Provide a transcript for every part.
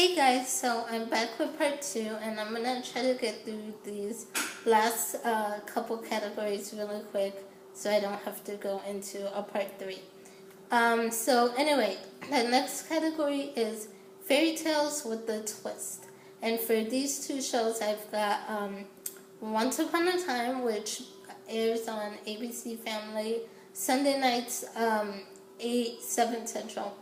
Hey guys, so I'm back with part 2 and I'm gonna try to get through these last couple categories really quick so I don't have to go into a part 3. So anyway, the next category is Fairy Tales with the Twist. And for these two shows I've got Once Upon a Time, which airs on ABC Family Sunday nights 8/7 Central.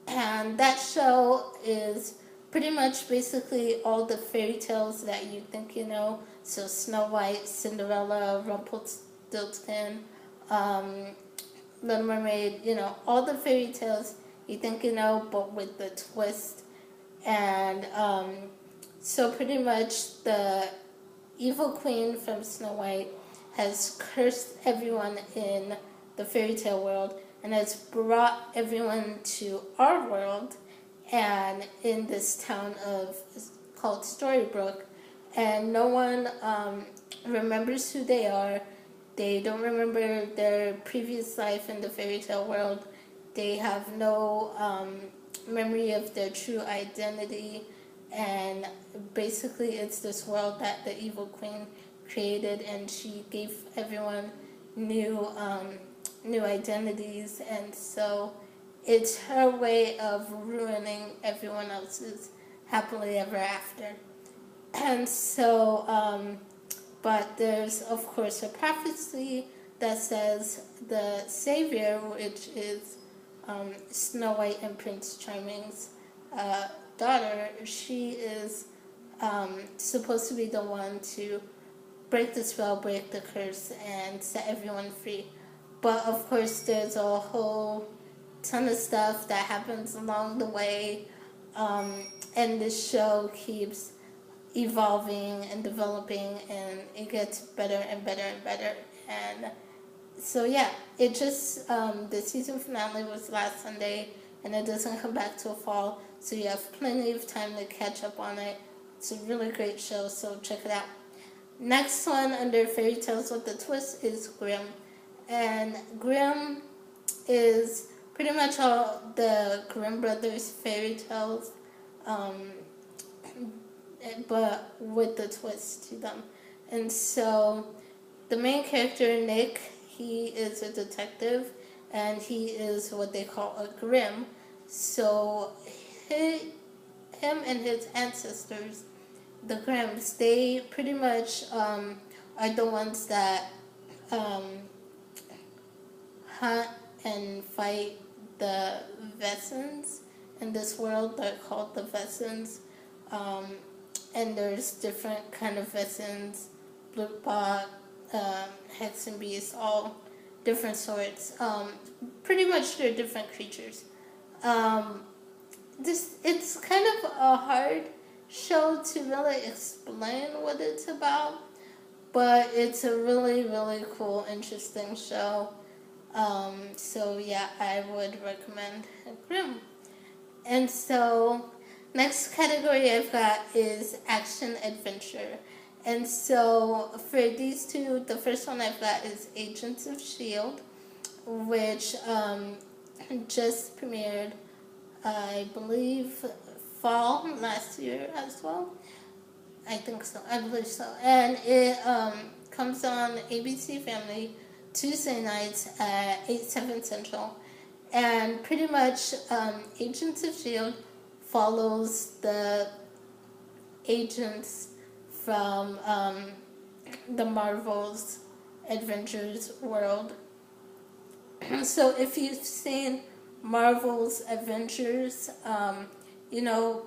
And that show is pretty much basically all the fairy tales that you think you know. So Snow White, Cinderella, Rumpelstiltskin, Little Mermaid, all the fairy tales you think you know, but with the twist. And so pretty much the evil queen from Snow White has cursed everyone in the fairy tale world and has brought everyone to our world and in this town called Storybrooke, and no one remembers who they are. They don't remember their previous life in the fairy tale world. They have no memory of their true identity, and basically it's this world that the evil queen created, and she gave everyone new identities, and so it's her way of ruining everyone else's happily ever after. And so, but there's of course a prophecy that says the savior, which is Snow White and Prince Charming's daughter, she is supposed to be the one to break the spell, break the curse, and set everyone free. But of course there's a whole ton of stuff that happens along the way, and this show keeps evolving and developing, and it gets better and better and better. And so yeah, it just the season finale was last Sunday, and it doesn't come back till fall, so you have plenty of time to catch up on it. It's a really great show, so check it out. Next one under Fairy Tales with the Twist is Grimm. And Grimm is pretty much all the Grimm brothers' fairy tales, but with the twist to them. And so the main character, Nick, he is a detective, and he is what they call a Grimm. So him and his ancestors, the Grimms, they pretty much are the ones that hunt and fight the Vessens in this world. They're called the Vessens, and there's different kind of Vessens, Blutbot, Hex and Beast, all different sorts. Pretty much they're different creatures. It's kind of a hard show to really explain what it's about, but it's a really, really cool, interesting show. So yeah, I would recommend Grimm. And so next category I've got is action adventure. And so for these two, the first one I've got is Agents of S.H.I.E.L.D, which just premiered, I believe, fall last year as well. I think so. I believe so. And it comes on ABC Family Tuesday nights at 8/7 Central. And pretty much Agents of S.H.I.E.L.D follows the agents from the Marvel's Adventures world. So if you've seen Marvel's Adventures,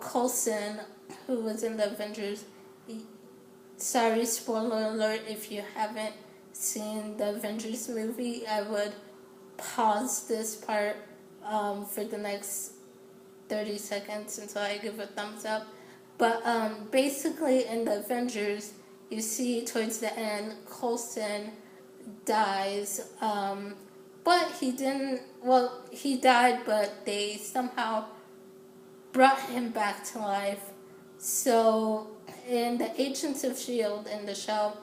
Coulson, who was in the Avengers, sorry, spoiler alert, if you haven't seen the Avengers movie, I would pause this part for the next 30 seconds until I give a thumbs up. But basically in the Avengers, you see towards the end, Coulson dies, but he didn't, he died, but they somehow brought him back to life. So in the Agents of S.H.I.E.L.D. in the show,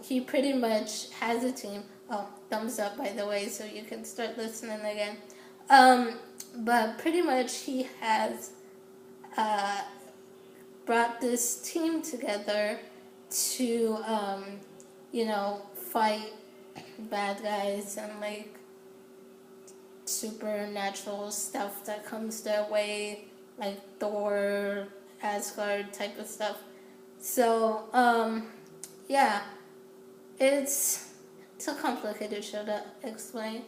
he pretty much has a team. Oh, thumbs up, by the way, so you can start listening again. But pretty much he has brought this team together to, fight bad guys and like supernatural stuff that comes their way, like Thor, Asgard type of stuff. So, yeah, it's a complicated show to explain,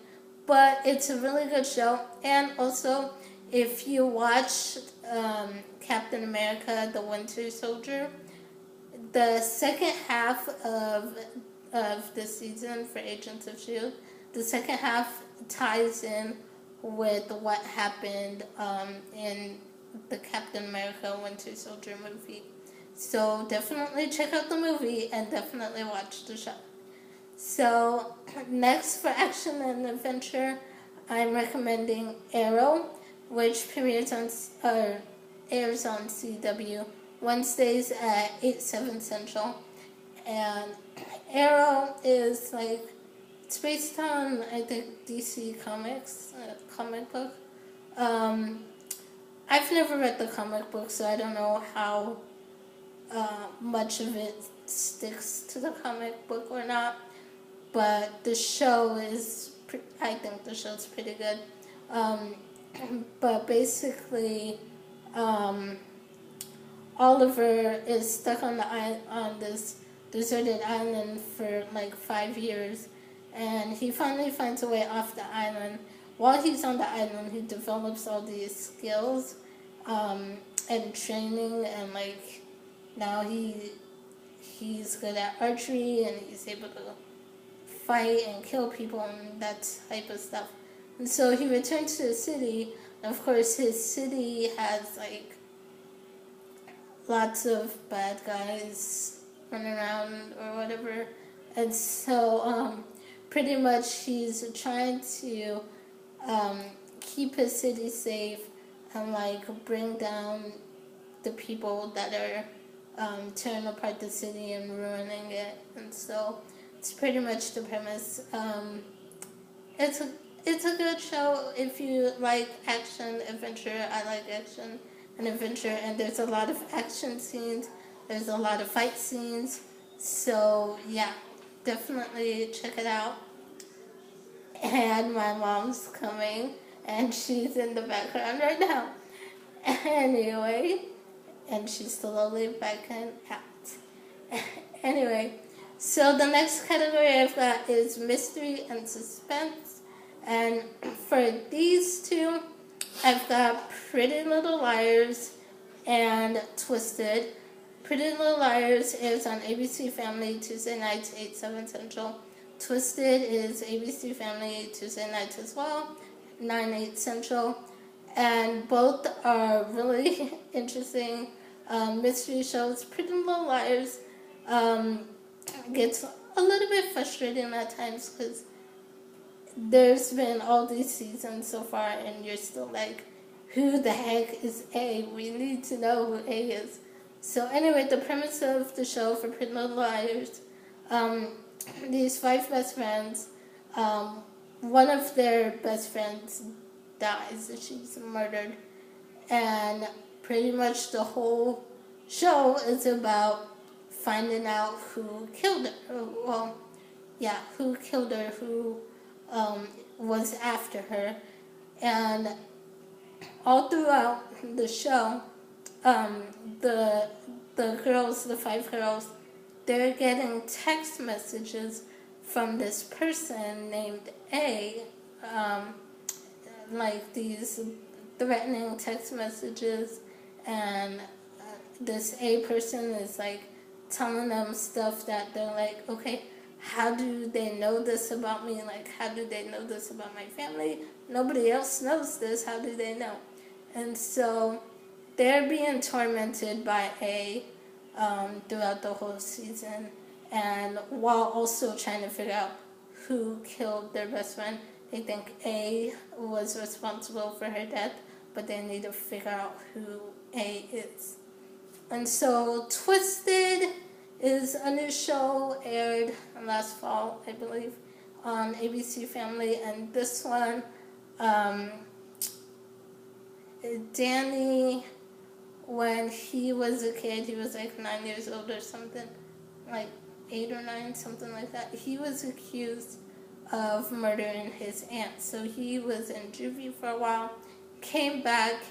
but it's a really good show. And also, if you watch Captain America: The Winter Soldier, the second half of the season for Agents of S.H.I.E.L.D, the second half ties in with what happened in the Captain America Winter Soldier movie. So definitely check out the movie and definitely watch the show. So next for action and adventure, I'm recommending Arrow, which airs on CW Wednesdays at 8/7 Central. And Arrow is like, it's based on, I think, DC Comics, comic book. I've never read the comic book, so I don't know how much of it sticks to the comic book or not. But the show is, I think the show's pretty good. But basically, Oliver is stuck on this deserted island for like 5 years, and he finally finds a way off the island. While he's on the island, he develops all these skills and training, and like now he's good at archery, and he's able to fight and kill people and that type of stuff. And so he returns to the city, and of course his city has like lots of bad guys running around or whatever. And so pretty much he's trying to keep his city safe and like bring down the people that are tearing apart the city and ruining it. And so it's pretty much the premise. It's a good show if you like action, adventure. I like action and adventure, and there's a lot of action scenes. There's a lot of fight scenes. So yeah, definitely check it out. And my mom's coming, and she's in the background right now. Anyway, and she's slowly backing out. Anyway, so the next category I've got is mystery and suspense. And for these two, I've got Pretty Little Liars and Twisted. Pretty Little Liars is on ABC Family Tuesday nights, 8/7 Central. Twisted is ABC Family Tuesday nights as well, 9/8 Central. And both are really interesting mystery shows. Pretty Little Liars gets a little bit frustrating at times because there's been all these seasons so far and you're still like, who the heck is A? We need to know who A is. So anyway, the premise of the show for Pretty Little Liars, these 5 best friends, one of their best friends dies, she's murdered, and pretty much the whole show is about finding out who killed her. Well, yeah, who killed her, who was after her. And all throughout the show, the girls, the 5 girls, they're getting text messages from this person named A, like these threatening text messages, and this A person is like telling them stuff that they're like, okay, how do they know this about me? Like, how do they know this about my family? Nobody else knows this. How do they know? And so they're being tormented by A throughout the whole season, and while also trying to figure out who killed their best friend. They think A was responsible for her death, but they need to figure out who A is. And so Twisted is a new show, aired last fall, I believe, on ABC Family. And this one, Danny when he was a kid, he was like 9 years old or something, like 8 or 9, something like that. He was accused of murdering his aunt. So he was in juvie for a while, came back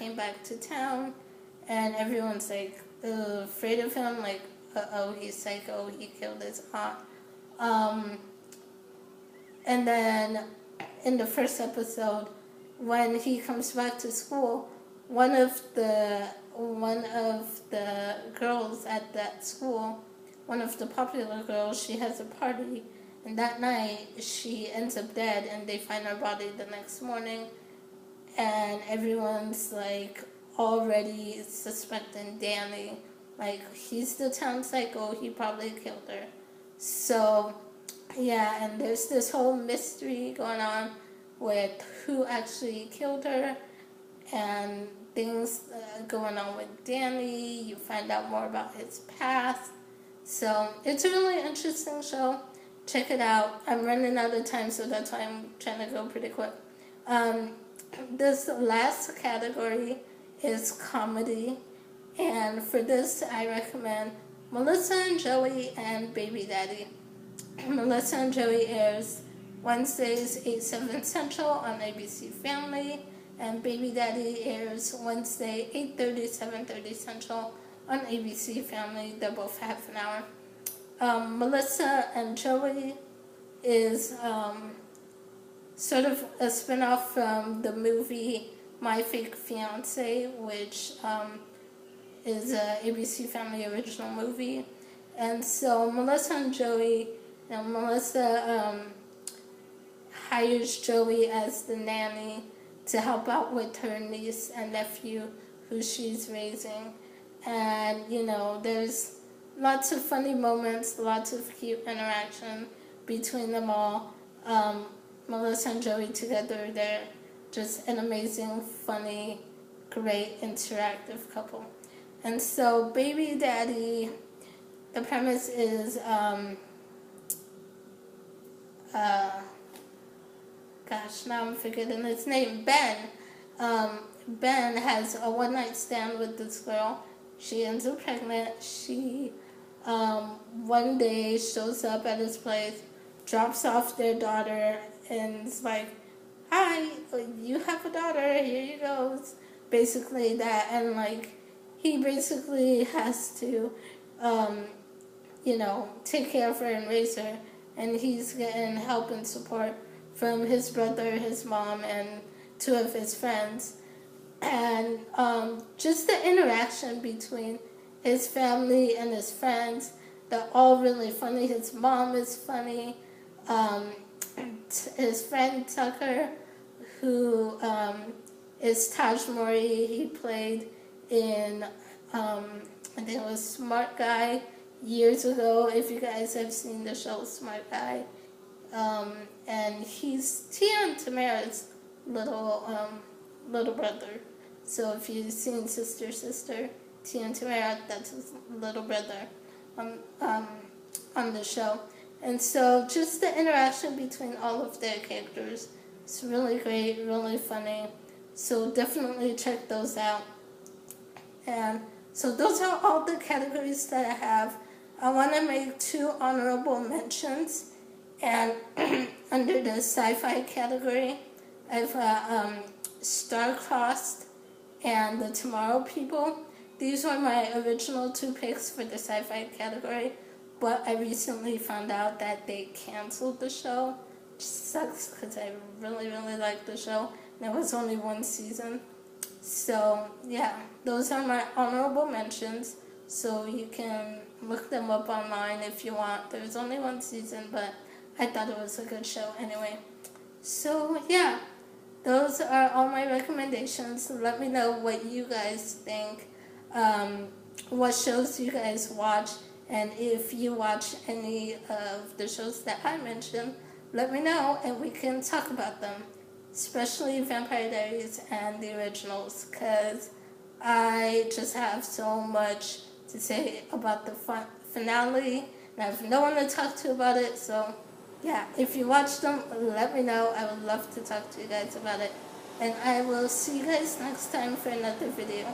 to town, and everyone's like afraid of him, like, oh, he's psycho, he killed his aunt. And then in the first episode, when he comes back to school, one of the girls at that school, one of the popular girls, she has a party, and that night she ends up dead, and they find her body the next morning, and everyone's like already suspecting Danny, like he's the town psycho, he probably killed her. So yeah, and there's this whole mystery going on with who actually killed her, and things going on with Danny. You find out more about his past. So it's a really interesting show. Check it out. I'm running out of time, so that's why I'm trying to go pretty quick. This last category is comedy, and for this I recommend Melissa and Joey and Baby Daddy. Melissa and Joey airs Wednesdays 8/7 Central on ABC Family, and Baby Daddy airs Wednesday 8:30, 7:30 Central on ABC Family. They're both half an hour. Melissa and Joey is sort of a spin-off from the movie My Fake Fiance, which is a ABC Family original movie. And so Melissa and Joey, Melissa hires Joey as the nanny to help out with her niece and nephew who she's raising. And, there's lots of funny moments, lots of cute interaction between them all. Melissa and Joey together, they're just an amazing, funny, great, interactive couple. And so Baby Daddy, the premise is, now I'm forgetting his name, Ben. Ben has a one-night stand with this girl. She ends up pregnant. She, one day shows up at his place, drops off their daughter, and is like, hi, you have a daughter, here you go. Basically that, and he basically has to, take care of her and raise her, and he's getting help and support from his brother, his mom, and 2 of his friends. And just the interaction between his family and his friends, they're all really funny. His mom is funny. His friend Tucker, who is Taj Mori, he played in, I think it was Smart Guy years ago, if you guys have seen the show Smart Guy. And he's Tia and Tamara's little brother. So if you've seen Sister, Tia and Tamara, that's his little brother on the show. And so just the interaction between all of their characters is really great, really funny. So definitely check those out. And so those are all the categories that I have. I want to make 2 honorable mentions. And under the sci-fi category, I've Starcrossed and The Tomorrow People. These were my original 2 picks for the sci-fi category, but I recently found out that they canceled the show, which sucks because I really, really liked the show, and it was only 1 season. So, yeah, those are my honorable mentions, so you can look them up online if you want. There's only 1 season, but I thought it was a good show anyway. So, yeah, those are all my recommendations. Let me know what you guys think, what shows you guys watch, and if you watch any of the shows that I mentioned, let me know and we can talk about them, especially Vampire Diaries and the originals, because I just have so much to say about the finale, and I have no one to talk to about it. So yeah, if you watch them, let me know. I would love to talk to you guys about it. And I will see you guys next time for another video.